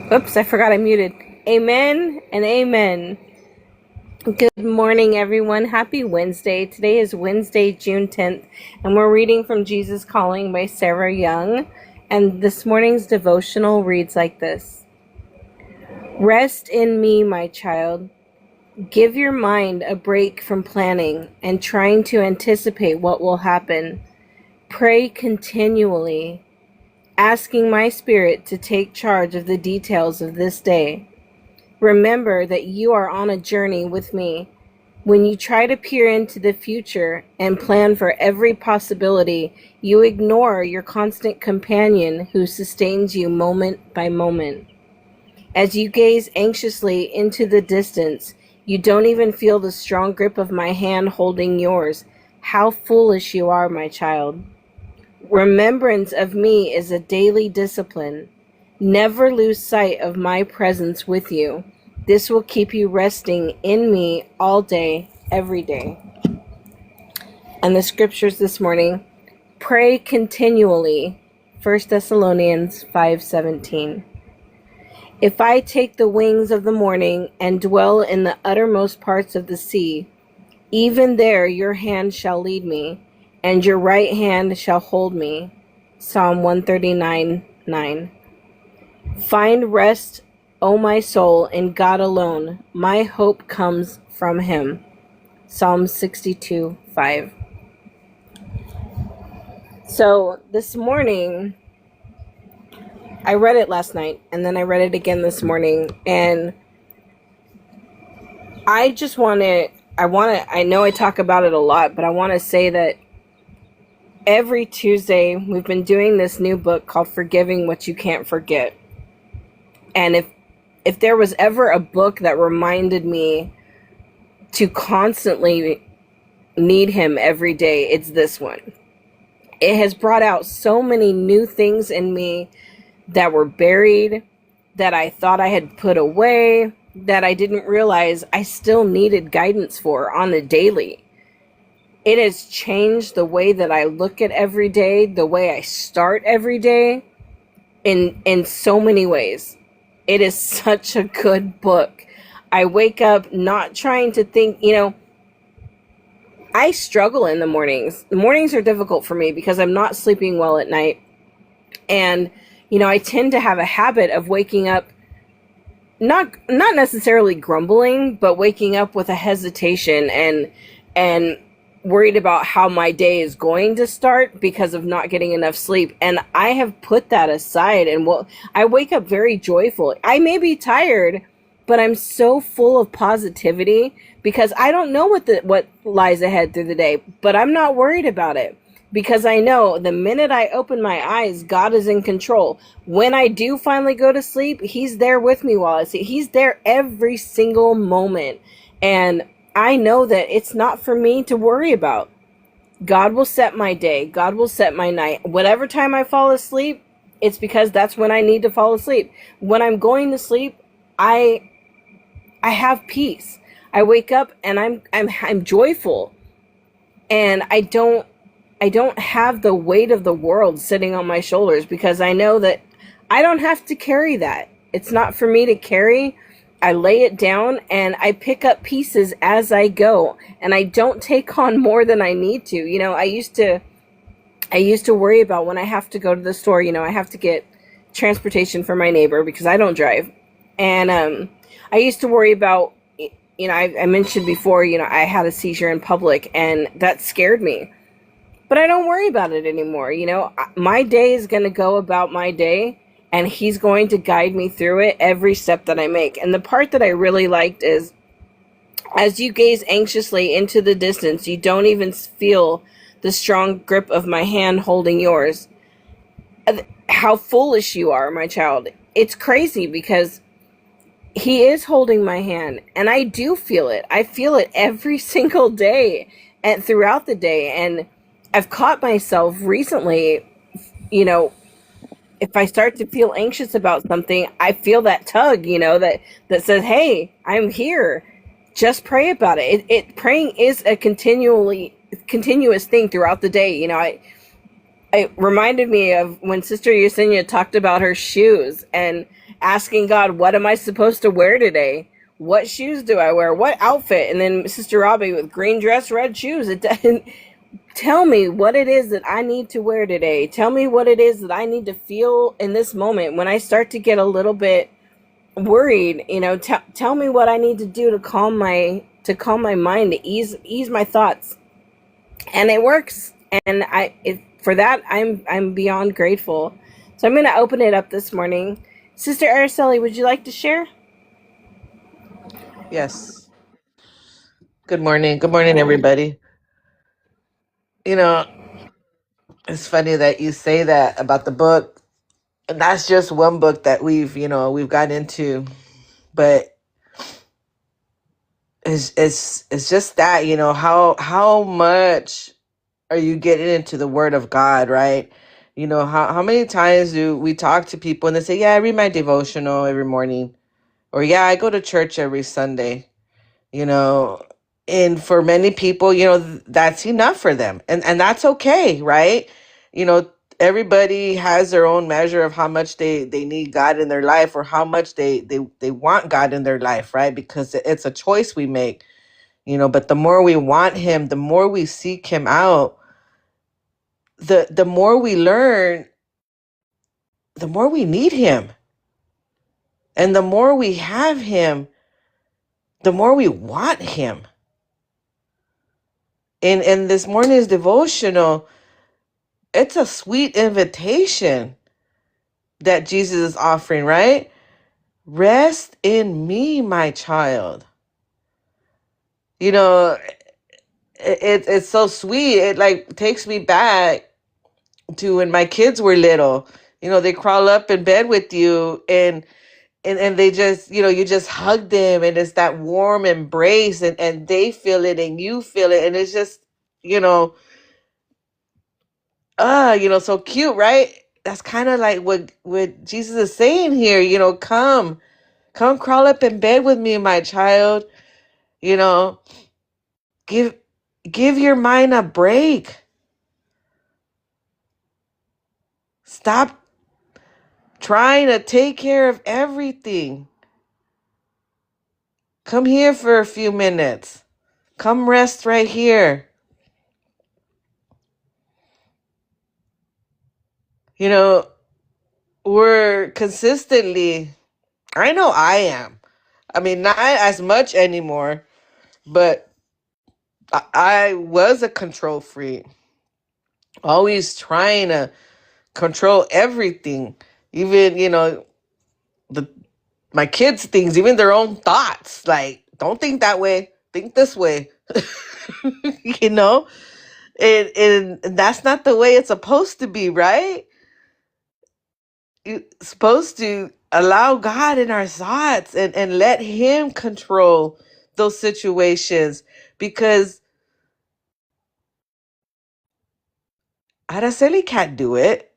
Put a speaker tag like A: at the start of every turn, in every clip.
A: Oops, I forgot I muted. Amen and amen. Good morning, everyone. Happy Wednesday. Today is Wednesday, June 10th, and we're reading from Jesus Calling by Sarah Young. And this morning's devotional reads like this. Rest in me, my child. Give your mind a break from planning and trying to anticipate what will happen. Pray continually, asking my spirit to take charge of the details of this day. Remember that you are on a journey with me. When you try to peer into the future and plan for every possibility, you ignore your constant companion who sustains you moment by moment. As you gaze anxiously into the distance, you don't even feel the strong grip of my hand holding yours. How foolish you are, my child. Remembrance of me is a daily discipline. Never lose sight of my presence with you. This will keep you resting in me all day, every day. And the scriptures this morning, pray continually, 1 Thessalonians 5:17. If I take the wings of the morning and dwell in the uttermost parts of the sea, even there your hand shall lead me, and your right hand shall hold me. Psalm 139:9. Find rest, O my soul, in God alone. My hope comes from him. Psalm 62:5. So this morning, I read it last night, and then I read it again this morning, and I know I talk about it a lot, but I want to say that every Tuesday, we've been doing this new book called Forgiving What You Can't Forget. And if there was ever a book that reminded me to constantly need him every day, it's this one. It has brought out so many new things in me that were buried, that I thought I had put away, that I didn't realize I still needed guidance for on the daily. It has changed the way that I look at every day, the way I start every day, in so many ways. It is such a good book. I wake up not trying to think, I struggle in the mornings. The mornings are difficult for me because I'm not sleeping well at night. And, I tend to have a habit of waking up, not necessarily grumbling, but waking up with a hesitation and worried about how my day is going to start because of not getting enough sleep. And I have put that aside, and I wake up very joyful. I may be tired, but I'm so full of positivity because I don't know what lies ahead through the day, but I'm not worried about it because I know the minute I open my eyes, God is in control. When I do finally go to sleep, he's there with me while I sleep. He's there every single moment. And I know that it's not for me to worry about. God will set my day. God will set my night. Whatever time I fall asleep, it's because that's when I need to fall asleep. When I'm going to sleep, I have peace. I wake up and I'm joyful. And I don't have the weight of the world sitting on my shoulders because I know that I don't have to carry that. It's not for me to carry. I lay it down and I pick up pieces as I go, and I don't take on more than I need to. I used to worry about when I have to go to the store, I have to get transportation for my neighbor because I don't drive. And I used to worry about, I mentioned before, I had a seizure in public and that scared me. But I don't worry about it anymore. My day is going to go about my day. And he's going to guide me through it every step that I make. And the part that I really liked is, as you gaze anxiously into the distance, you don't even feel the strong grip of my hand holding yours. How foolish you are, my child. It's crazy because he is holding my hand. And I do feel it. I feel it every single day and throughout the day. And I've caught myself recently, if I start to feel anxious about something, I feel that tug, that says, hey, I'm here. Just pray about it. Praying is a continuous thing throughout the day. it reminded me of when Sister Yesenia talked about her shoes and asking God, what am I supposed to wear today? What shoes do I wear? What outfit? And then Sister Robbie with green dress, red shoes. It doesn't tell me what it is that I need to wear today. Tell me what it is that I need to feel in this moment. When I start to get a little bit worried, tell me what I need to do to calm my mind, to ease my thoughts, and it works. And for that, I'm beyond grateful. So I'm going to open it up this morning. Sister Araceli, would you like to share?
B: Yes. Good morning. Good morning, everybody. You know, it's funny that you say that about the book. And that's just one book that we've gotten into. But it's just that, how much are you getting into the Word of God, right? How many times do we talk to people and they say, yeah, I read my devotional every morning, or yeah, I go to church every Sunday. you know and for many people, that's enough for them, and that's okay, right? you know Everybody has their own measure of how much they need God in their life, or how much they want God in their life, right? Because it's a choice we make. But the more we want him, the more we seek him out, the more we learn, the more we need him, and the more we have him, the more we want him. In this morning's devotional, it's a sweet invitation that Jesus is offering, right? Rest in me, my child. You know, it's so sweet. It like takes me back to when my kids were little. They crawl up in bed with you, and they just, you just hug them, and it's that warm embrace, and they feel it and you feel it, and it's just, you know, so cute, right? That's kind of like what Jesus is saying here. Come crawl up in bed with me, my child. You know, give give your mind a break. Stop trying to take care of everything. Come here for a few minutes. Come rest right here. You know, we're consistently, I know I am. I mean, not as much anymore, but I was a control freak, always trying to control everything, even, the my kids' things, even their own thoughts. Like, don't think that way, think this way. you know and that's not the way it's supposed to be, right? You're supposed to allow God in our thoughts, and let him control those situations, because Araceli can't do it.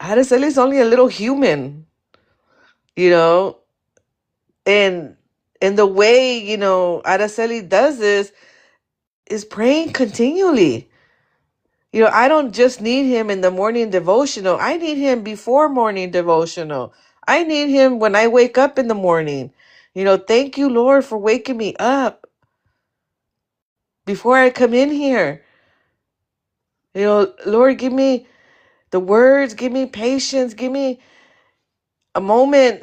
B: Araceli's only a little human, you know and the way, Araceli does this is praying continually. I don't just need him in the morning devotional. I need him before morning devotional. I need him when I wake up in the morning. Thank you, Lord, for waking me up before I come in here. Lord, give me the words, give me patience, give me a moment,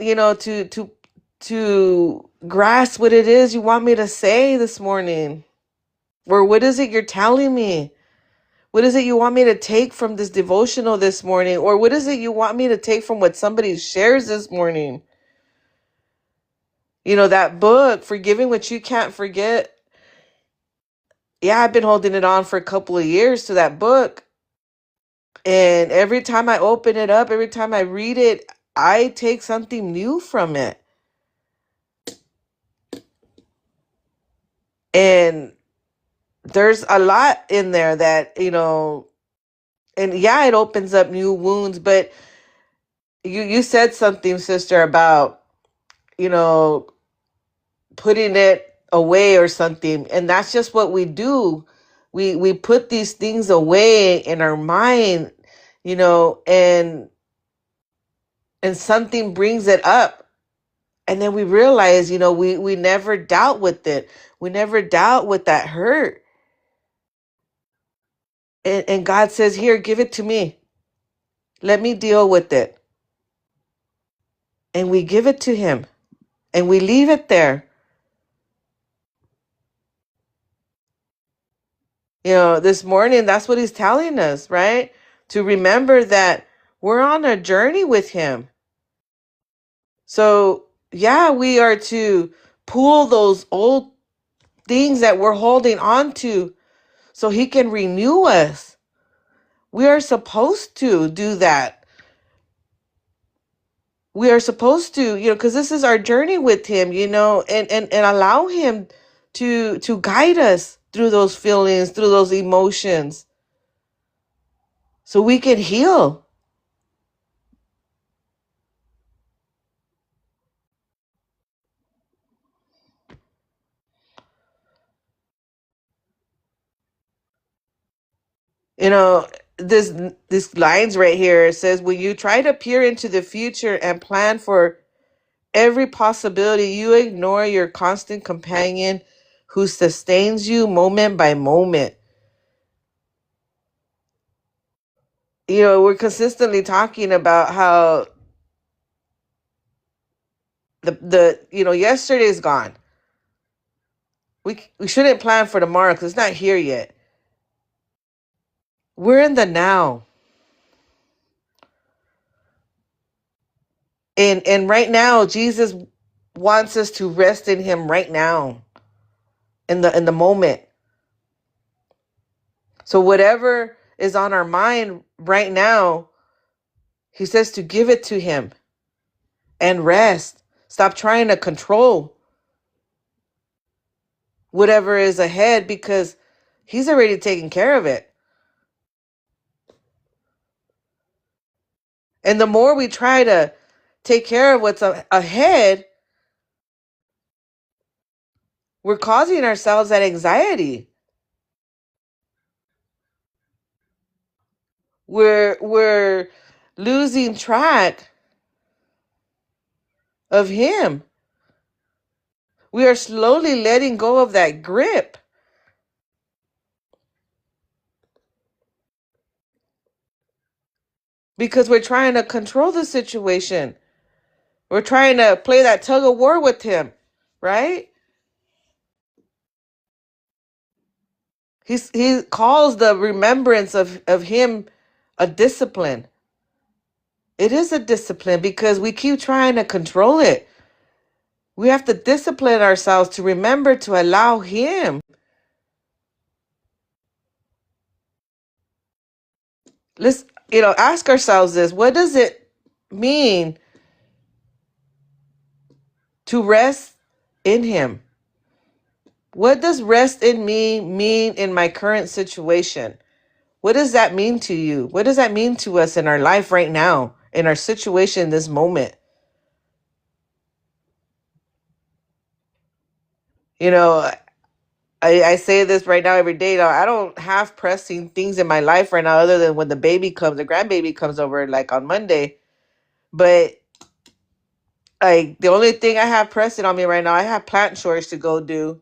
B: to grasp what it is you want me to say this morning. Or what is it you're telling me? What is it you want me to take from this devotional this morning? Or what is it you want me to take from what somebody shares this morning? That book, Forgiving What You Can't Forget. Yeah, I've been holding it on for a couple of years to that book. And every time I open it up, every time I read it, I take something new from it. And there's a lot in there that, and yeah, it opens up new wounds. But you said something, sister, about, you know, putting it away or something. And that's just what we do we put these things away in our mind, and something brings it up. And then we realize, we never dealt with it. We never dealt with that hurt. And God says, here, give it to me. Let me deal with it. And we give it to him. And we leave it there. This morning, that's what he's telling us, right? To remember that we're on a journey with him. So, yeah, we are to pull those old things that we're holding on to so he can renew us. We are supposed to do that. We are supposed to, because this is our journey with him, and allow him to guide us through those feelings, through those emotions, so we can heal. You know, this lines right here, it says, when you try to peer into the future and plan for every possibility, you ignore your constant companion who sustains you moment by moment. We're consistently talking about how yesterday's gone. We shouldn't plan for tomorrow because it's not here yet. We're in the now. And right now, Jesus wants us to rest in him right now, in the moment. So whatever is on our mind right now, he says to give it to him and rest. Stop trying to control whatever is ahead, because he's already taken care of it. And the more we try to take care of what's ahead, we're causing ourselves that anxiety. We're losing track of him. We are slowly letting go of that grip. Because we're trying to control the situation. We're trying to play that tug of war with him, right? He calls the remembrance of him a discipline. It is a discipline because we keep trying to control it. We have to discipline ourselves to remember to allow him. Let's, ask ourselves this. What does it mean to rest in him? What does rest in me mean in my current situation? What does that mean to you? What does that mean to us in our life right now, in our situation, in this moment? I say this right now every day. I don't have pressing things in my life right now other than when the grandbaby comes over, like on Monday. But like the only thing I have pressing on me right now, I have plant chores to go do.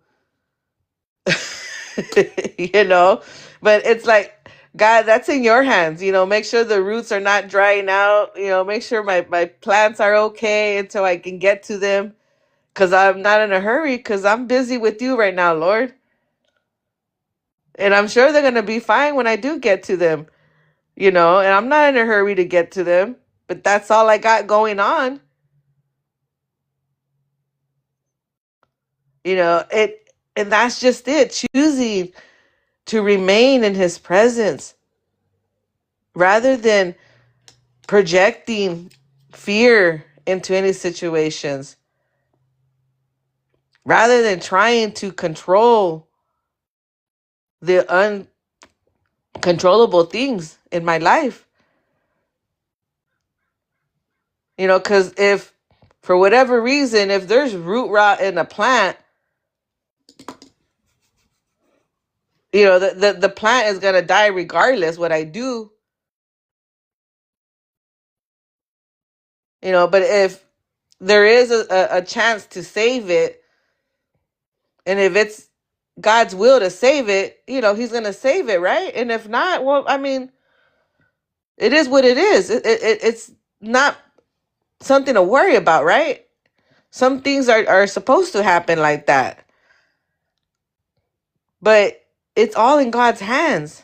B: But it's like, God, that's in your hands. Make sure the roots are not drying out. Make sure my plants are okay until I can get to them. Because I'm not in a hurry, because I'm busy with you right now, Lord. And I'm sure they're going to be fine when I do get to them, and I'm not in a hurry to get to them. But that's all I got going on. And that's just it. Choosing to remain in his presence rather than projecting fear into any situations, rather than trying to control the uncontrollable things in my life. Because if for whatever reason, if there's root rot in a plant, the plant is gonna die regardless what I do. But if there is a chance to save it, and if it's God's will to save it, he's gonna save it, right? And if not, well, I mean, it is what it is. It's not something to worry about, right? Some things are supposed to happen like that, but it's all in God's hands.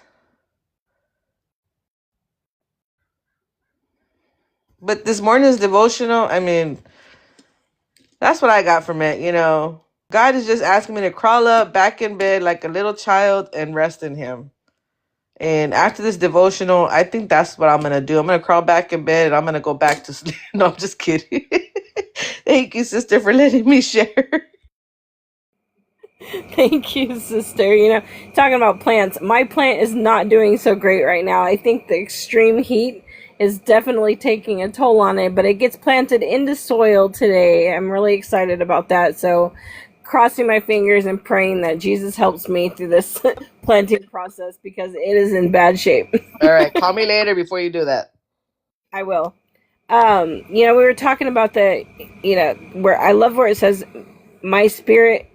B: But this morning's devotional, I mean, that's what I got from it. God is just asking me to crawl up back in bed like a little child and rest in him. And after this devotional, I think that's what I'm going to do. I'm going to crawl back in bed and I'm going to go back to sleep. No, I'm just kidding. Thank you, sister, for letting me share.
A: Thank you, sister. Talking about plants, my plant is not doing so great right now. I think the extreme heat is definitely taking a toll on it, but it gets planted into soil today. I'm really excited about that. So, crossing my fingers and praying that Jesus helps me through this planting process because it is in bad shape.
B: All right. Call me later before you do that.
A: I will. We were talking about where I love where it says, my spirit,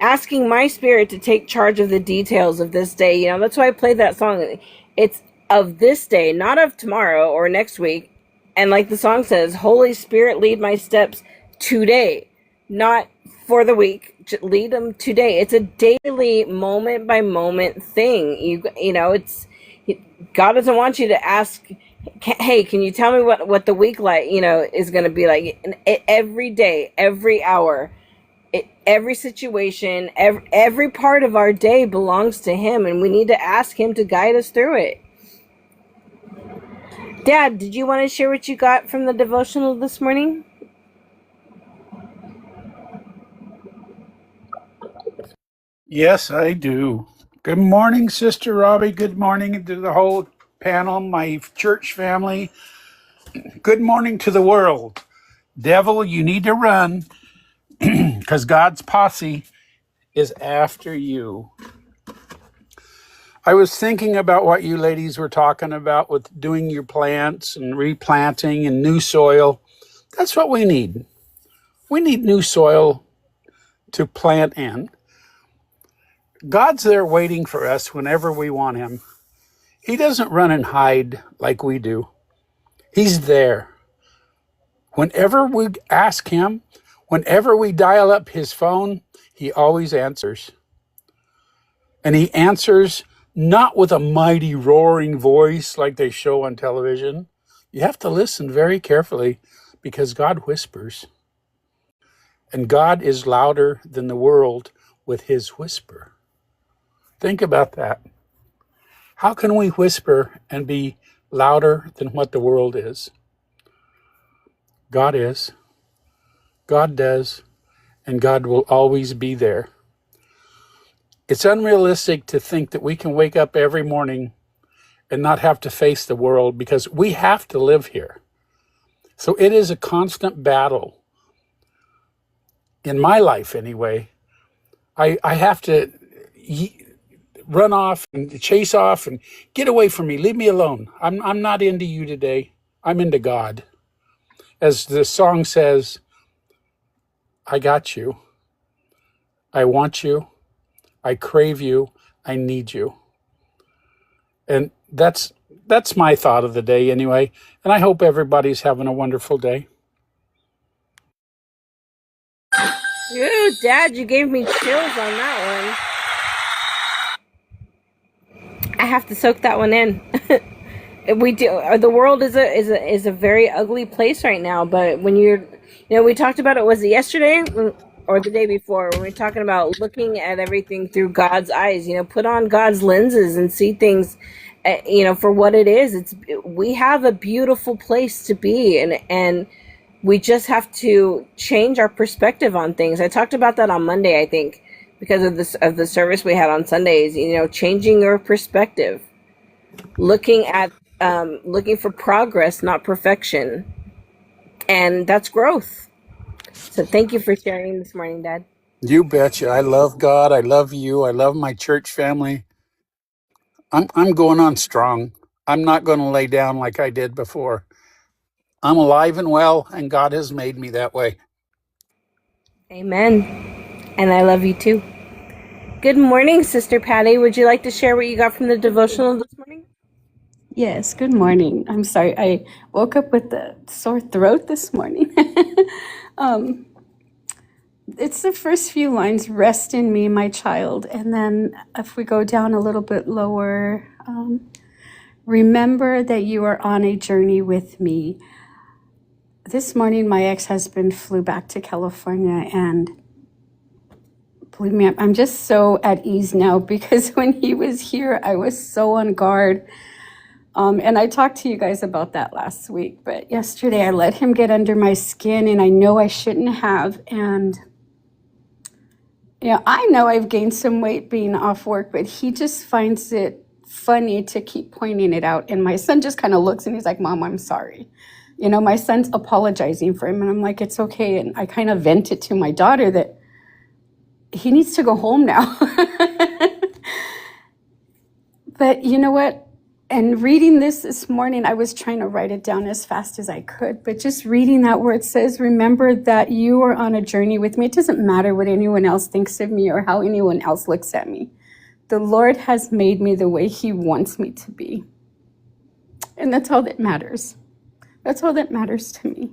A: asking my spirit to take charge of the details of this day. That's why I played that song. It's of this day, not of tomorrow or next week. And like the song says, Holy Spirit, lead my steps today, not for the week. Lead them today. It's a daily, moment by moment thing. God doesn't want you to ask, hey, can you tell me what the week is going to be like? Every day, every hour, every situation, every part of our day belongs to him, and we need to ask him to guide us through it. Dad, did you want to share what you got from the devotional this morning?
C: Yes, I do. Good morning, Sister Robbie. Good morning to the whole panel, my church family. Good morning to the world. Devil, you need to run because God's posse is after you. I was thinking about what you ladies were talking about with doing your plants and replanting and new soil. That's what we need. We need new soil to plant in. God's there waiting for us whenever we want him. He doesn't run and hide like we do. He's there. Whenever we ask him, whenever we dial up his phone, he always answers. And he answers not with a mighty roaring voice like they show on television. You have to listen very carefully because God whispers. And God is louder than the world with his whisper. Think about that. How can we whisper and be louder than what the world is? God is. God does. And God will always be there. It's unrealistic to think that we can wake up every morning and not have to face the world because we have to live here. So it is a constant battle. In my life, anyway, I have to run off and chase off and get away from me. Leave me alone. I'm not into you today. I'm into God. As the song says, I got you. I want you. I crave you. I need you. And that's my thought of the day anyway. And I hope everybody's having a wonderful day.
A: Ooh, Dad, you gave me chills on that one. I have to soak that one in. We do. The world is a very ugly place right now. But when we talked about it. Was it yesterday or the day before? When we were talking about looking at everything through God's eyes. Put on God's lenses and see things, for what it is. We have a beautiful place to be, and we just have to change our perspective on things. I talked about that on Monday, I think, because of the service we had on Sundays. Changing your perspective, looking for progress, not perfection, and that's growth. So thank you for sharing this morning, Dad.
C: You betcha. I love God. I love you. I love my church family. I'm going on strong. I'm not going to lay down like I did before. I'm alive and well, and God has made me that way.
A: Amen. And I love you too. Good morning, Sister Patty. Would you like to share what you got from the devotional this morning?
D: Yes, good morning. I'm sorry, I woke up with a sore throat this morning. It's the first few lines, rest in me, my child. And then if we go down a little bit lower, remember that you are on a journey with me. This morning, my ex-husband flew back to California, and believe me, I'm just so at ease now, because when he was here, I was so on guard. And I talked to you guys about that last week, but yesterday I let him get under my skin, and I know I shouldn't have. And I know I've gained some weight being off work, but he just finds it funny to keep pointing it out. And my son just kind of looks and he's like, Mom, I'm sorry. My son's apologizing for him, and I'm like, it's okay. And I kind of vent it to my daughter that he needs to go home now. But you know what? And reading this morning, I was trying to write it down as fast as I could, but just reading that where it says, remember that you are on a journey with me. It doesn't matter what anyone else thinks of me or how anyone else looks at me. The Lord has made me the way he wants me to be. And that's all that matters. That's all that matters to me,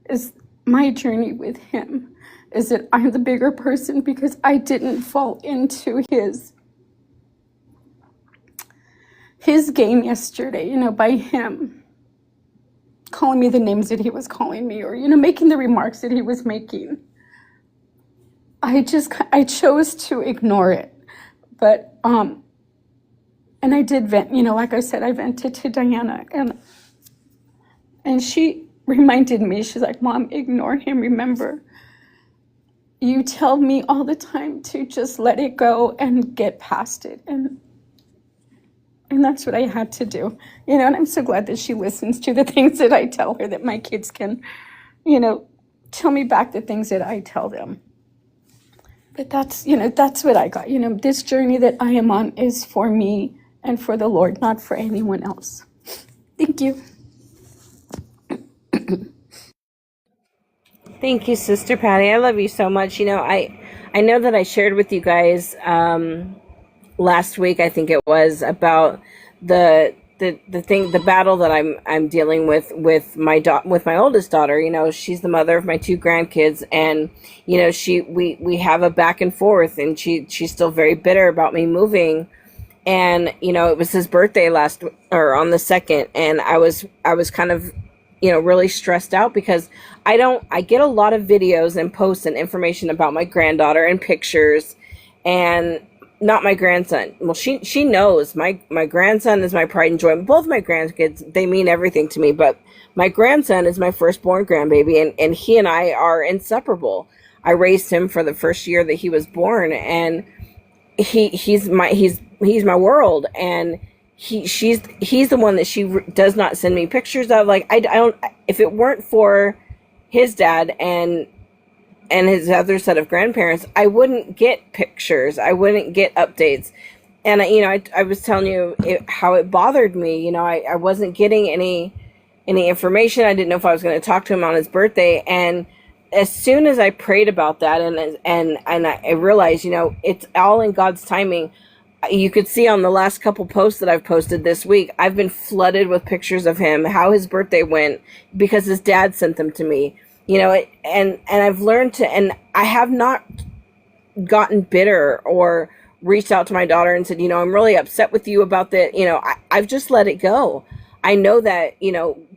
D: is my journey with him, is that I'm the bigger person because I didn't fall into his game yesterday, by him calling me the names that he was calling me, or, making the remarks that he was making. I chose to ignore it. But, and I did vent, like I said, I vented to Diana, and she reminded me, she's like, Mom, ignore him. Remember, you tell me all the time to just let it go and get past it. And that's what I had to do, and I'm so glad that she listens to the things that I tell her, that my kids can, tell me back the things that I tell them. But that's what I got. This journey that I am on is for me and for the Lord, not for anyone else. Thank you.
A: Thank you, Sister Patty. I love you so much. I know that I shared with you guys last week, I think it was, about the battle that I'm dealing with my oldest daughter. She's the mother of my two grandkids, and we have a back and forth, and she's still very bitter about me moving. And it was his birthday on the 2nd, and I was kind of really stressed out because I get a lot of videos and posts and information about my granddaughter and pictures, and not my grandson. Well, she knows my grandson is my pride and joy. Both my grandkids, they mean everything to me, but my grandson is my firstborn grandbaby, and he and I are inseparable. I raised him for the first year that he was born, and he's my world, and he's the one that she does not send me pictures of. Like, I don't, if it weren't for his dad and his other set of grandparents, I wouldn't get pictures. I wouldn't get updates. And I was telling you how it bothered me. I wasn't getting any information. I didn't know if I was going to talk to him on his birthday. And as soon as I prayed about that, and I realized, it's all in God's timing. You could see on the last couple posts that I've posted this week, I've been flooded with pictures of him, how his birthday went, because his dad sent them to me. And I've learned to, and I have not gotten bitter or reached out to my daughter and said, I'm really upset with you about that. I've just let it go. I know that,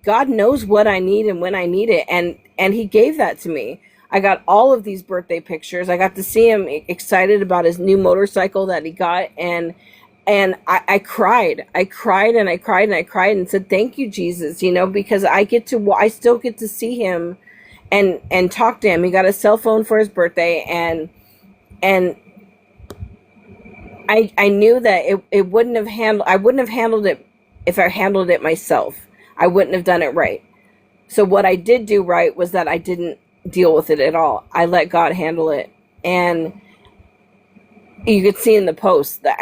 A: God knows what I need and when I need it. And he gave that to me. I got all of these birthday pictures. I got to see him excited about his new motorcycle that he got. And I cried. I cried and I cried and I cried and said, thank you, Jesus, because I still get to see him and talk to him. He got a cell phone for his birthday, and I knew that I wouldn't have handled it if I handled it myself. I wouldn't have done it right. So what I did do right was that I didn't deal with it at all. I let God handle it. And you could see in the post that,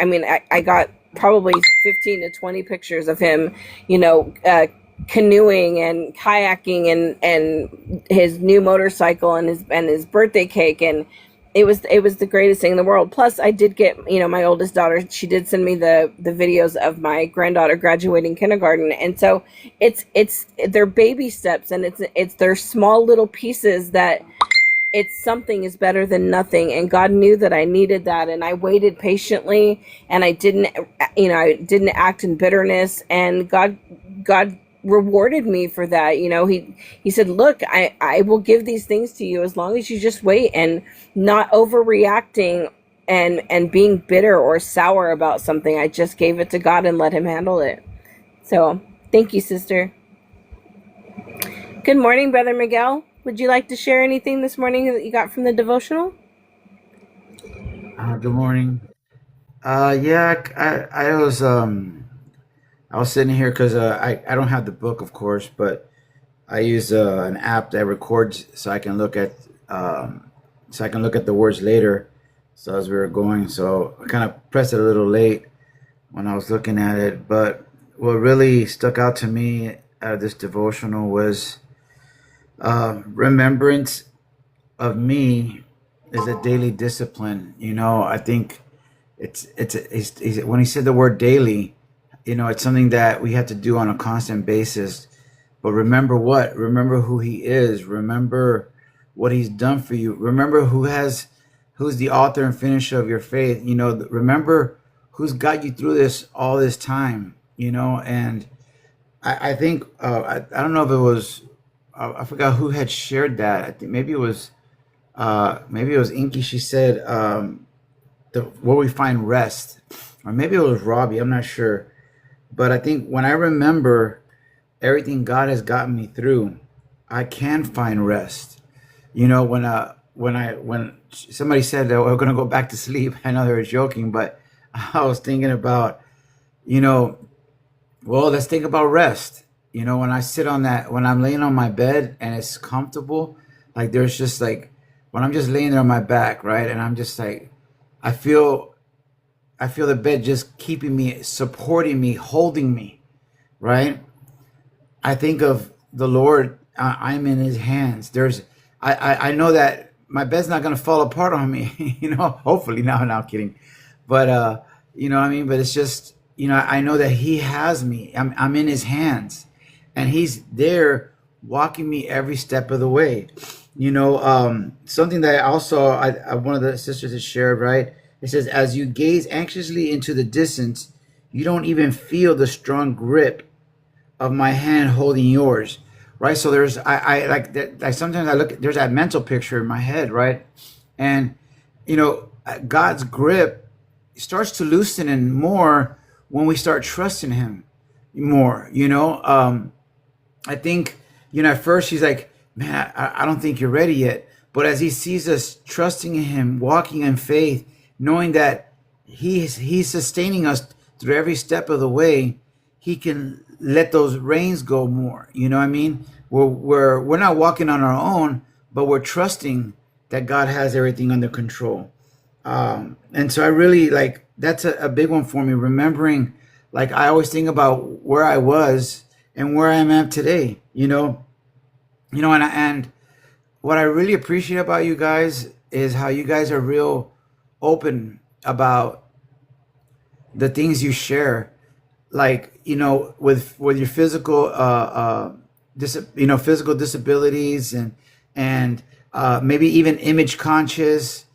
A: I got probably 15 to 20 pictures of him, canoeing and kayaking and his new motorcycle and his birthday cake, and it was the greatest thing in the world. Plus, I did get, my oldest daughter, she did send me the videos of my granddaughter graduating kindergarten, and so it's they're baby steps, and it's their small little pieces that it's something is better than nothing. And God knew that I needed that, and I waited patiently, and I didn't act in bitterness, and God rewarded me for that. He said, look, I will give these things to you as long as you just wait, and not overreacting and being bitter or sour about something. I just gave it to God and let him handle it. So thank you, sister. Good morning, Brother Miguel. Would you like to share anything this morning that you got from the devotional?
E: Good morning. Yeah, I was sitting here because I don't have the book, of course, but I use an app that records so I can look at the words later. So as we were going, so I kind of pressed it a little late when I was looking at it. But what really stuck out to me out of this devotional was remembrance of me is a daily discipline. I think it's when he said the word daily, it's something that we have to do on a constant basis. But remember what? Remember who he is. Remember what he's done for you. Remember who's the author and finisher of your faith. Remember who's got you through all this time. And I think I don't know if it was I forgot who had shared that. I think maybe it was Inky. She said where we find rest, or maybe it was Robbie. I'm not sure, but I think when I remember everything God has gotten me through, I can find rest. When somebody said that we're gonna go back to sleep, I know they were joking, but I was thinking about, well, let's think about rest. When I sit on that, when I'm laying on my bed and it's comfortable, like there's just like when I'm just laying there on my back, right, and I'm just like, I feel the bed just keeping me, supporting me, holding me, right? I think of the Lord. I'm in His hands. I know that my bed's not gonna fall apart on me. Hopefully. No, I'm kidding. But what I mean. But it's just, I know that He has me. I'm in His hands, and He's there walking me every step of the way. Something that I one of the sisters has shared, right? It says, as you gaze anxiously into the distance, you don't even feel the strong grip of my hand holding yours, right? So there's, I like that. Like sometimes I look, there's that mental picture in my head, right? And, God's grip starts to loosen and more when we start trusting Him more, I think, at first He's like, man, I don't think you're ready yet. But as He sees us trusting in Him, walking in faith, knowing that He's sustaining us through every step of the way, He can let those reins go more. You know what I mean? We're not walking on our own, but we're trusting that God has everything under control. And so I really like, that's a big one for me. Remembering, like, I always think about where I was and where I am at today, and what I really appreciate about you guys is how you guys are real open about the things you share, like, with your physical physical disabilities, and maybe even image conscious,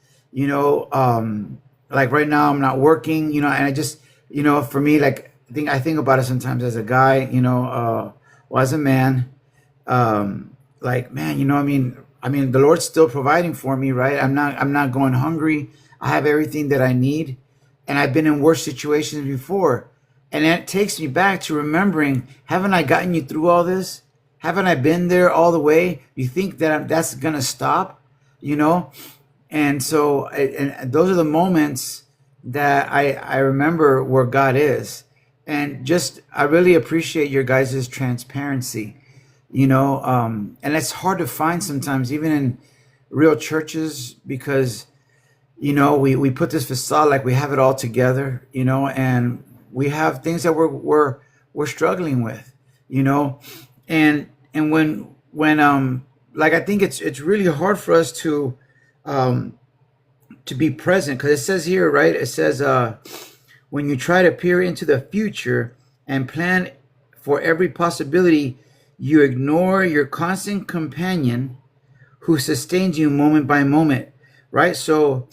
E: like right now I'm not working, and I just, for me, like, I think about it sometimes as a guy, or as a man, like, man, I mean, the Lord's still providing for me, right? I'm not going hungry. I have everything that I need, and I've been in worse situations before, and that takes me back to remembering, haven't I gotten you through all this? Haven't I been there all the way? You think that that's gonna stop, And so, and those are the moments that I remember where God is, and just I really appreciate your guys' transparency. And it's hard to find sometimes, even in real churches, because, we put this facade like we have it all together, and We have things that we're struggling with, you know, and when like I think it's really hard for us to be present, because it says here, right? It says when you try to peer into the future and plan for every possibility, you ignore your constant companion who sustains you moment by moment, right? So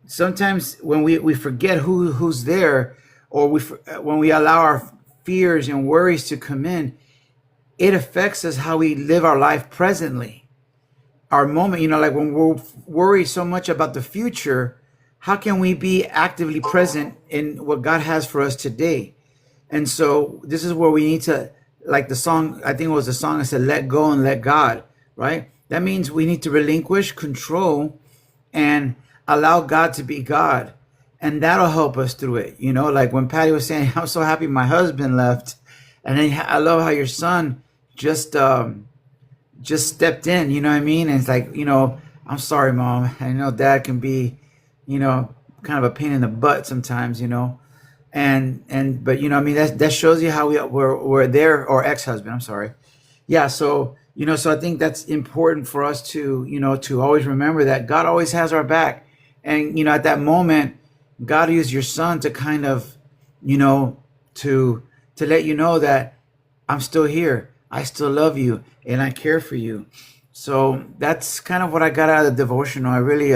E: sometimes when we forget who's there, or when we allow our fears and worries to come in, it affects us how we live our life presently, our moment. You know, like when we're worried so much about the future, how can we be actively present in what God has for us today? And so this is where we need to, like the song, I think it was the song that said, let go and let God, right? That means we need to relinquish control and allow God to be God. And that'll help us through it. You know, like when Patty was saying, I'm so happy my husband left. And then I love how your son just stepped in, you know what I mean? And it's like, you know, I'm sorry, Mom. I know Dad can be, you know, kind of a pain in the butt sometimes, you know. But you know, I mean, that shows you how we're there, or ex-husband, I'm sorry. Yeah, so you know, so I think that's important for us to, you know, to always remember that God always has our back. And you know, at that moment, God used your son to kind of, you know, to let you know that I'm still here, I still love you, and I care for you. So that's kind of what I got out of the devotional. I really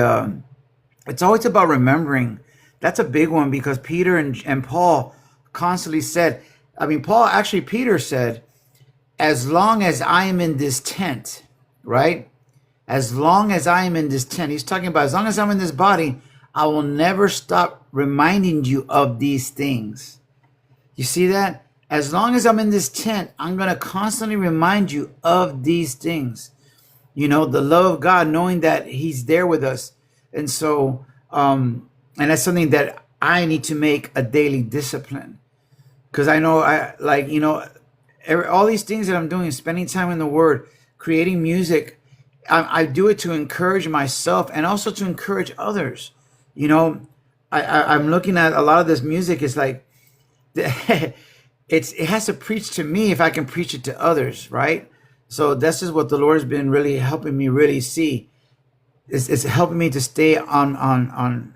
E: it's always about remembering. That's a big one, because Peter and Paul constantly said, I mean, Peter said, as long as I am in this tent, right? As long as I am in this tent, he's talking about as long as I'm in this body, I will never stop reminding you of these things. You see that? As long as I'm in this tent, I'm going to constantly remind you of these things. You know, the love of God, knowing that he's there with us. And so, and that's something that I need to make a daily discipline, because I know all these things that I'm doing, spending time in the Word, creating music, I do it to encourage myself and also to encourage others. You know, I'm looking at a lot of this music. It's like it has to preach to me if I can preach it to others, right? So this is what the Lord has been really helping me really see. It's helping me to stay on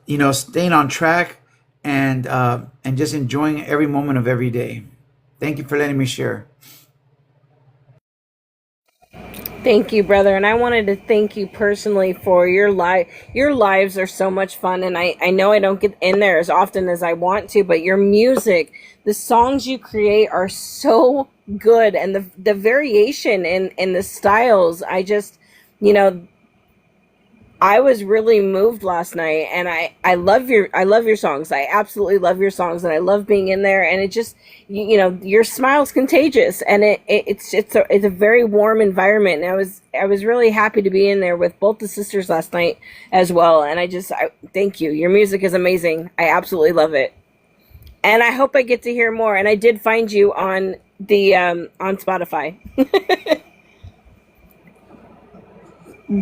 E: you know, staying on track and just enjoying every moment of every day. Thank you for letting me share.
A: Thank you, brother. And I wanted to thank you personally for your life. Your lives are so much fun. And I know I don't get in there as often as I want to, but your music, the songs you create are so good. And the variation in the styles, I just, you know, I was really moved last night, and I love your songs. I absolutely love your songs, and I love being in there. And it just, you know, your smile's contagious, and it's a very warm environment. And I was really happy to be in there with both the sisters last night as well. And I thank you. Your music is amazing. I absolutely love it, and I hope I get to hear more. And I did find you on the on Spotify.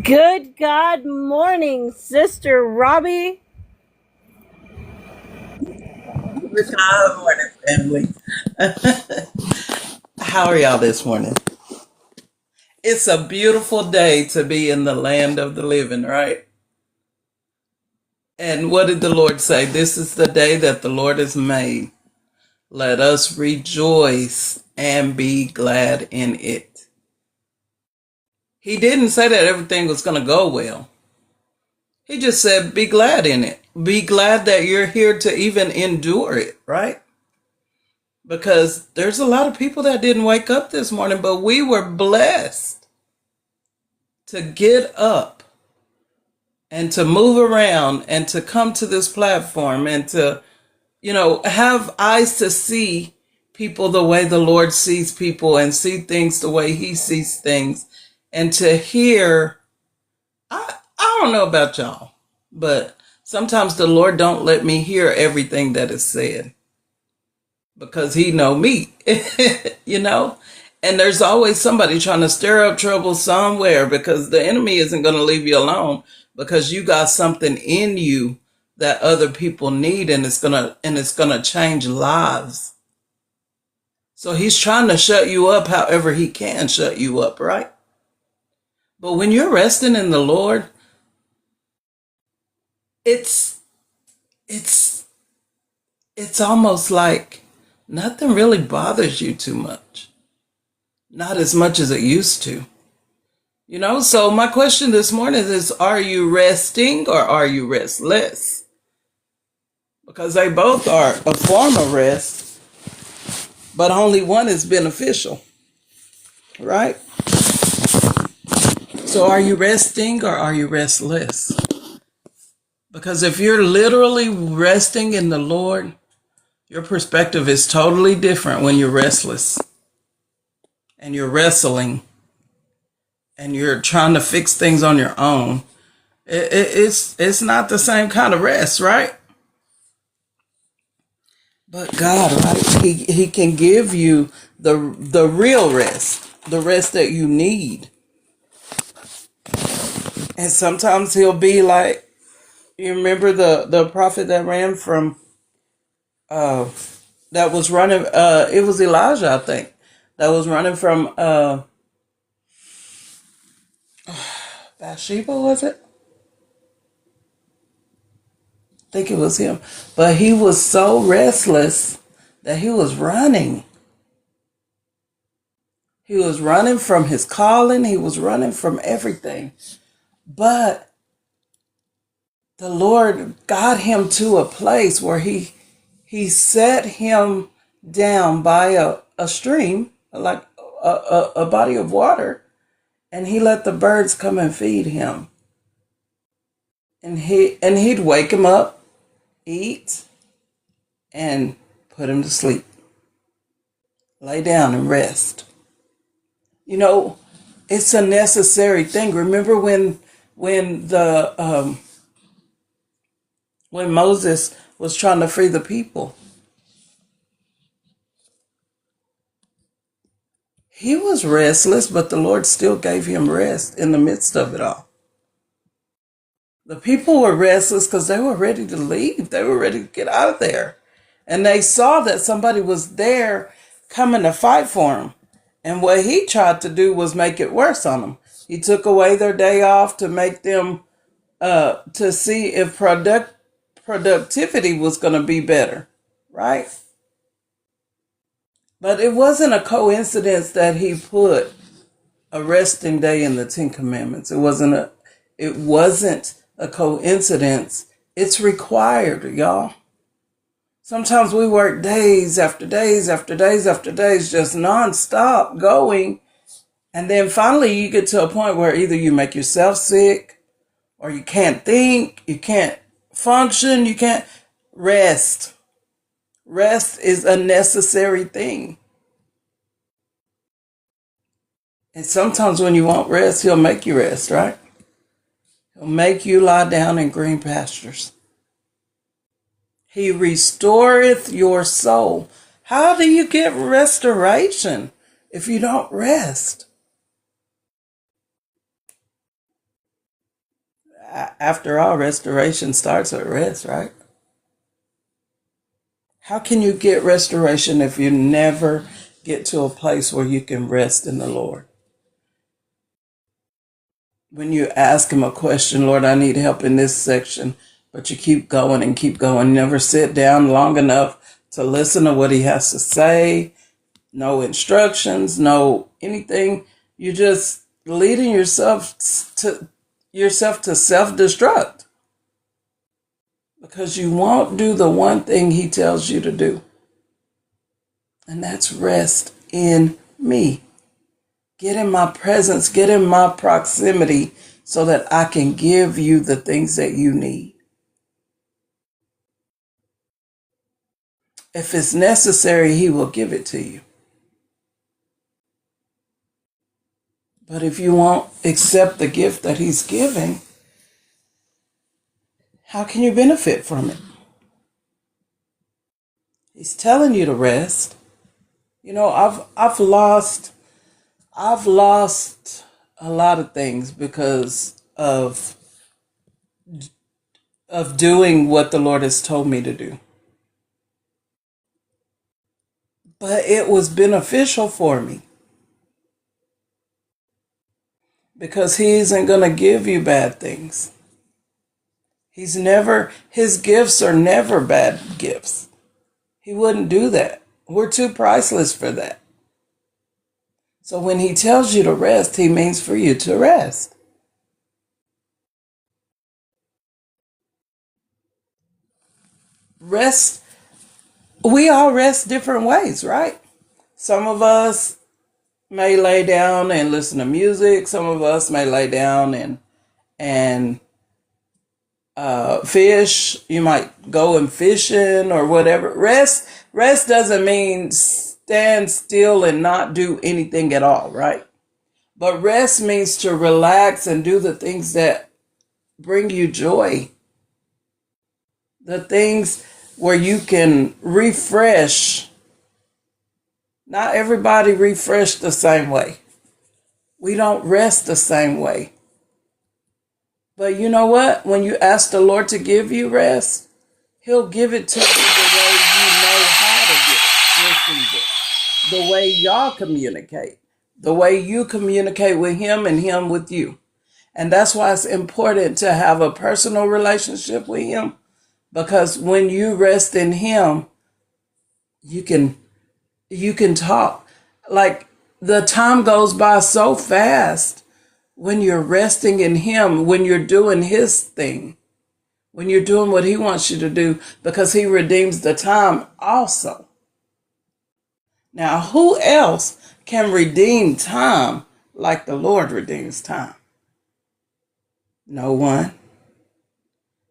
A: Good God morning, Sister Robbie.
F: Good morning, family. How are y'all this morning? It's a beautiful day to be in the land of the living, right? And what did the Lord say? This is the day that the Lord has made. Let us rejoice and be glad in it. He didn't say that everything was going to go well. He just said, be glad in it. Be glad that you're here to even endure it, right? Because there's a lot of people that didn't wake up this morning, but we were blessed to get up and to move around and to come to this platform and to, you know, have eyes to see people the way the Lord sees people and see things the way he sees things, and to hear, I don't know about y'all, but sometimes the Lord don't let me hear everything that is said, because he know me, you know, and there's always somebody trying to stir up trouble somewhere, because the enemy isn't going to leave you alone, because you got something in you that other people need, and it's gonna change lives. So he's trying to shut you up however he can shut you up, right? But when you're resting in the Lord, it's it's it's almost like nothing really bothers you too much. Not as much as it used to. So my question this morning is, are you resting or are you restless? Because they both are a form of rest, but only one is beneficial, right? So are you resting or are you restless? Because if you're literally resting in the Lord, your perspective is totally different when you're restless and you're wrestling and you're trying to fix things on your own. It's not the same kind of rest, right? But God, right? He can give you the real rest, the rest that you need. And sometimes he'll be like, you remember the prophet that ran from that was running, it was Elijah, I think, that was running from Bathsheba, was it? I think it was him. But he was so restless that he was running. He was running from his calling. He was running from everything. But the Lord got him to a place where he set him down by a stream, like a body of water, and he let the birds come and feed him. And he'd wake him up, eat, and put him to sleep. Lay down and rest. It's a necessary thing. Remember when the when Moses was trying to free the people, he was restless, but the Lord still gave him rest in the midst of it all. The people were restless because they were ready to leave. They were ready to get out of there. And they saw that somebody was there coming to fight for them. And what he tried to do was make it worse on them. He took away their day off to make them, to see if productivity was going to be better, right? But it wasn't a coincidence that he put a resting day in the Ten Commandments. It wasn't a coincidence. It's required, y'all. Sometimes we work days after days after days after days, just nonstop going. And then finally you get to a point where either you make yourself sick or you can't think, you can't function, you can't rest. Rest is a necessary thing. And sometimes when you want rest, he'll make you rest, right? He'll make you lie down in green pastures. He restoreth your soul. How do you get restoration if you don't rest? After all, restoration starts at rest, right? How can you get restoration if you never get to a place where you can rest in the Lord? When you ask him a question, Lord, I need help in this section, but you keep going and keep going, never sit down long enough to listen to what he has to say, no instructions, no anything. You're just leading yourself to self-destruct because you won't do the one thing he tells you to do. And that's rest in me. Get in my presence, get in my proximity so that I can give you the things that you need. If it's necessary, he will give it to you. But if you won't accept the gift that he's giving, how can you benefit from it? He's telling you to rest. I've lost a lot of things because of of doing what the Lord has told me to do. But it was beneficial for me because He isn't going to give you bad things. His gifts are never bad gifts. He wouldn't do that. We're too priceless for that. So when He tells you to rest, He means for you to rest. Rest, we all rest different ways, right? Some of us may lay down and listen to music. Some of us may lay down and fish. You might go and fishing or whatever. Rest doesn't mean stand still and not do anything at all, right? But rest means to relax and do the things that bring you joy. The things where you can refresh. Not everybody refresh the same way. We don't rest the same way. But you know what? When you ask the Lord to give you rest, He'll give it to you the way you know how to give it, receive it. The way y'all communicate. The way you communicate with Him and Him with you. And that's why it's important to have a personal relationship with Him. Because when you rest in Him, you can talk. Like the time goes by so fast when you're resting in Him, when you're doing His thing, when you're doing what He wants you to do, because He redeems the time also. Now, who else can redeem time like the Lord redeems time? No one.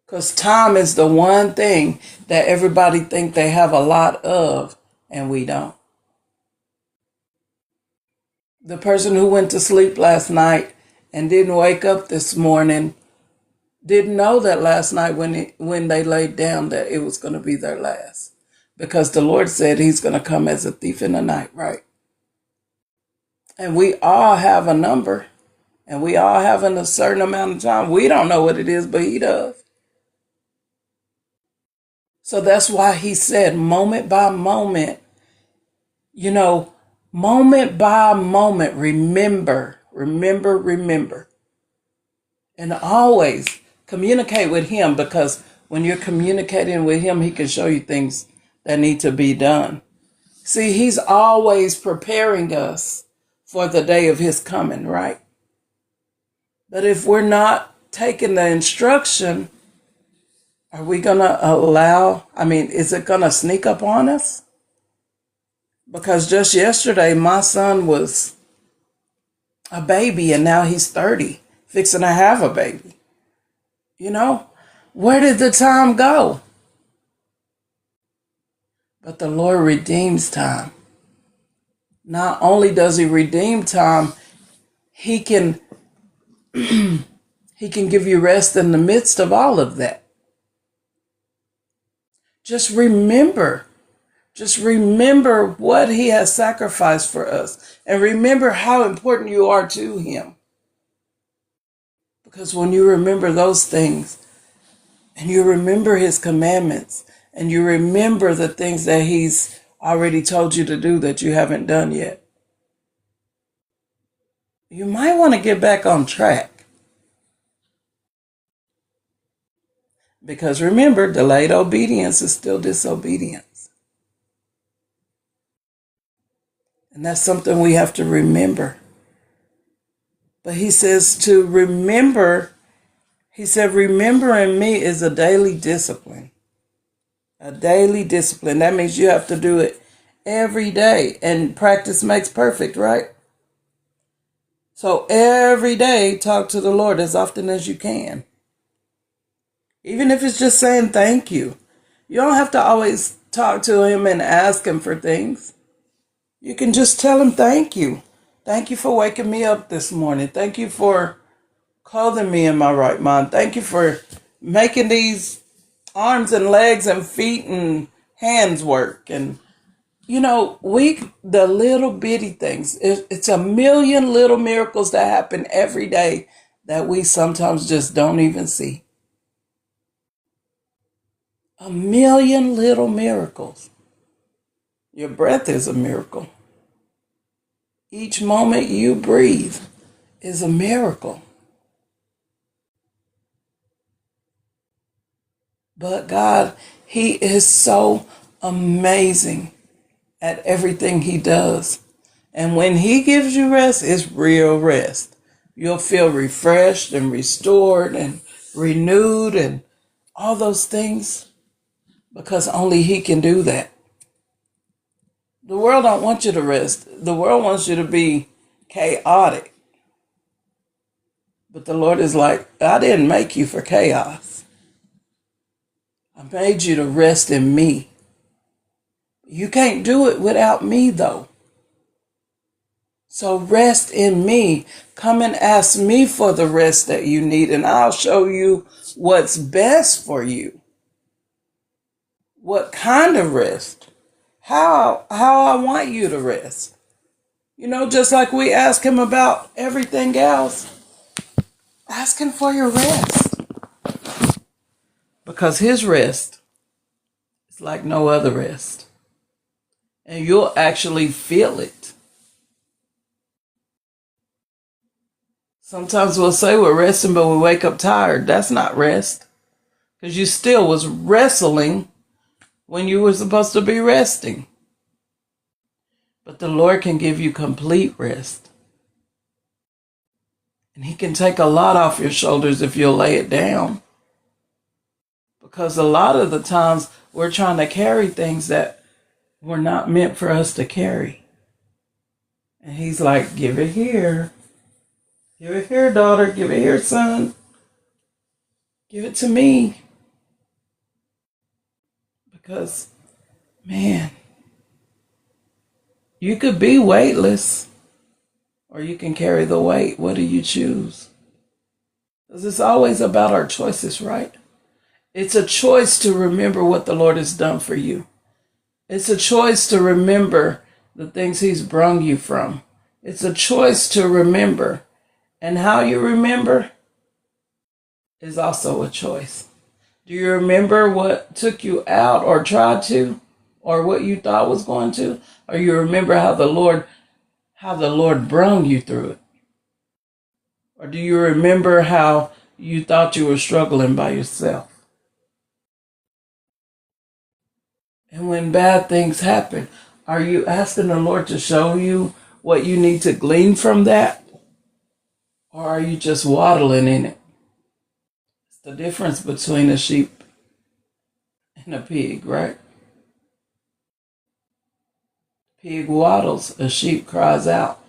F: Because time is the one thing that everybody think they have a lot of, and we don't. The person who went to sleep last night and didn't wake up this morning didn't know that last night when they laid down that it was going to be their last. Because the Lord said He's going to come as a thief in the night, right? And we all have a number, and we all have a certain amount of time. We don't know what it is, but He does. So that's why He said moment by moment, moment by moment, remember. And always communicate with Him, because when you're communicating with Him, He can show you things that need to be done. See, He's always preparing us for the day of His coming, right? But if we're not taking the instruction, are we going to is it going to sneak up on us? Because just yesterday, my son was a baby and now he's 30, fixing to have a baby. Where did the time go? But the Lord redeems time. Not only does He redeem time, He can give you rest in the midst of all of that. Just remember what He has sacrificed for us, and remember how important you are to Him. Because when you remember those things, and you remember His commandments, and you remember the things that He's already told you to do that you haven't done yet, you might want to get back on track. Because remember, delayed obedience is still disobedience. And that's something we have to remember. But He says to remember, He said, remembering me is a daily discipline. A daily discipline. That means you have to do it every day. And practice makes perfect, right? So every day, talk to the Lord as often as you can. Even if it's just saying thank you. You don't have to always talk to Him and ask Him for things. You can just tell Him thank you. Thank you for waking me up this morning. Thank you for clothing me in my right mind. Thank you for making these arms and legs and feet and hands work. And, the little bitty things. It's a million little miracles that happen every day that we sometimes just don't even see. A million little miracles. Your breath is a miracle. Each moment you breathe is a miracle. But God, He is so amazing at everything He does. And when He gives you rest, it's real rest. You'll feel refreshed and restored and renewed and all those things because only He can do that. The world don't want you to rest. The world wants you to be chaotic. But the Lord is like, I didn't make you for chaos. I made you to rest in me. You can't do it without me, though. So rest in me. Come and ask me for the rest that you need, and I'll show you what's best for you. What kind of rest? How I want you to rest. You know, just like we ask Him about everything else, ask Him for your rest. Because His rest is like no other rest. And you'll actually feel it. Sometimes we'll say we're resting, but we wake up tired. That's not rest. Because you still was wrestling when you were supposed to be resting. But the Lord can give you complete rest. And He can take a lot off your shoulders if you'll lay it down. Because a lot of the times we're trying to carry things that were not meant for us to carry. And He's like, give it here. Give it here, daughter. Give it here, son. Give it to me. Because, man, you could be weightless or you can carry the weight. What do you choose? Because it's always about our choices, right? It's a choice to remember what the Lord has done for you. It's a choice to remember the things He's brung you from. It's a choice to remember. And how you remember is also a choice. Do you remember what took you out or tried to, or what you thought was going to? Or you remember how the Lord brung you through it? Or do you remember how you thought you were struggling by yourself? And when bad things happen, are you asking the Lord to show you what you need to glean from that? Or are you just waddling in it? It's the difference between a sheep and a pig, right? Pig waddles, a sheep cries out.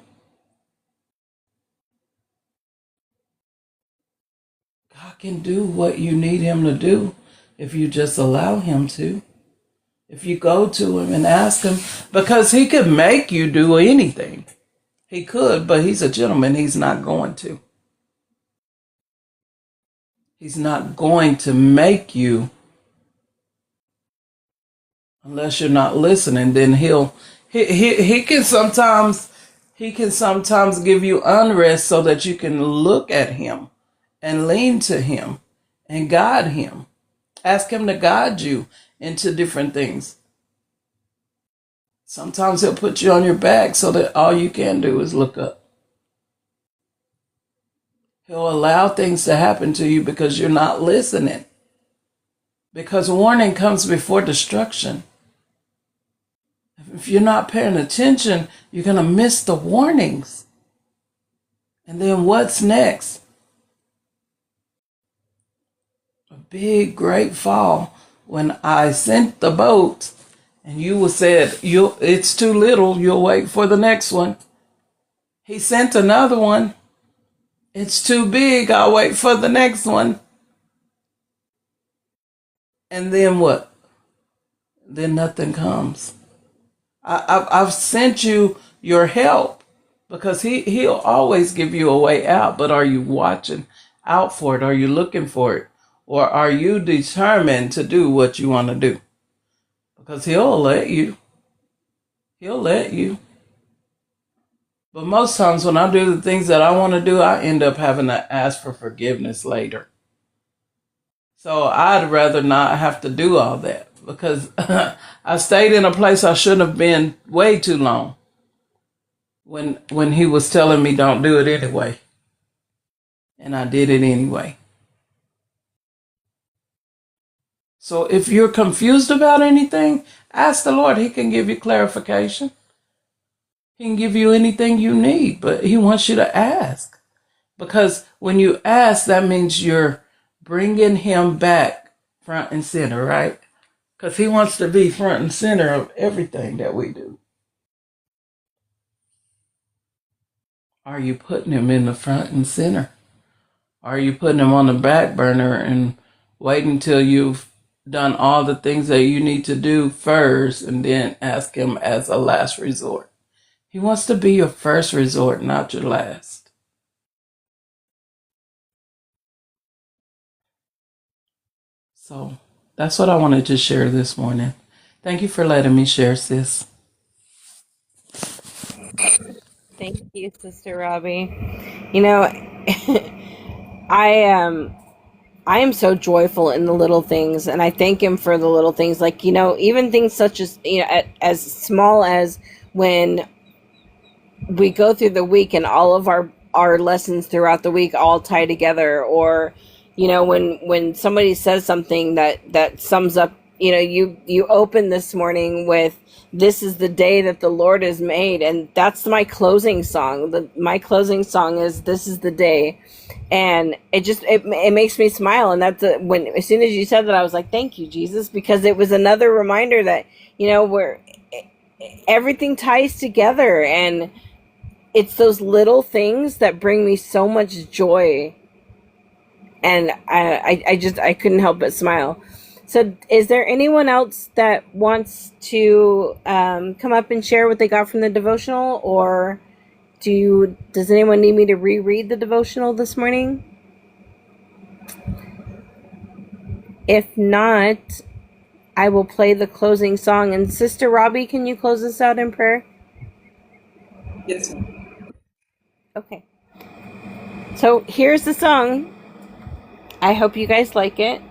F: God can do what you need Him to do if you just allow Him to. If you go to Him and ask Him, because He could make you do anything. He could, but He's a gentleman. He's not going to. He's not going to make you unless you're not listening. Then he can sometimes give you unrest so that you can look at Him and lean to Him and guide Him. Ask Him to guide you into different things. Sometimes He'll put you on your back so that all you can do is look up. He'll allow things to happen to you because you're not listening. Because warning comes before destruction. If you're not paying attention, you're going to miss the warnings. And then what's next? A big, great fall. When I sent the boat and you said, it's too little, you'll wait for the next one. He sent another one. It's too big, I'll wait for the next one. And then what? Then nothing comes. I've sent you your help because he'll always give you a way out. But are you watching out for it? Are you looking for it? Or are you determined to do what you want to do? Because he'll let you. He'll let you. But most times when I do the things that I want to do, I end up having to ask for forgiveness later. So I'd rather not have to do all that because I stayed in a place I shouldn't have been way too long when he was telling me don't do it anyway. And I did it anyway. So if you're confused about anything, ask the Lord. He can give you clarification. He can give you anything you need, but he wants you to ask. Because when you ask, that means you're bringing him back front and center, right? Because he wants to be front and center of everything that we do. Are you putting him in the front and center? Are you putting him on the back burner and waiting till you've done all the things that you need to do first and then ask him as a last resort? He wants to be your first resort, not your last. So that's what I wanted to share this morning. Thank you for letting me share, sis.
A: Thank you, Sister Robbie. You know, I am so joyful in the little things, and I thank him for the little things. Like, even things such as, as small as when we go through the week and all of our lessons throughout the week all tie together, or when somebody says something that sums up, you open this morning with, this is the day that the Lord has made, and that's my closing song. My closing song is, this is the day. And it makes me smile. And that's when, as soon as you said that, I was like, thank you, Jesus, because it was another reminder that, where everything ties together, and it's those little things that bring me so much joy. And I couldn't help but smile. So is there anyone else that wants to come up and share what they got from the devotional, or does anyone need me to reread the devotional this morning? If not, I will play the closing song. And Sister Robbie, can you close us out in prayer?
F: Yes.
A: Okay. So here's the song. I hope you guys like it.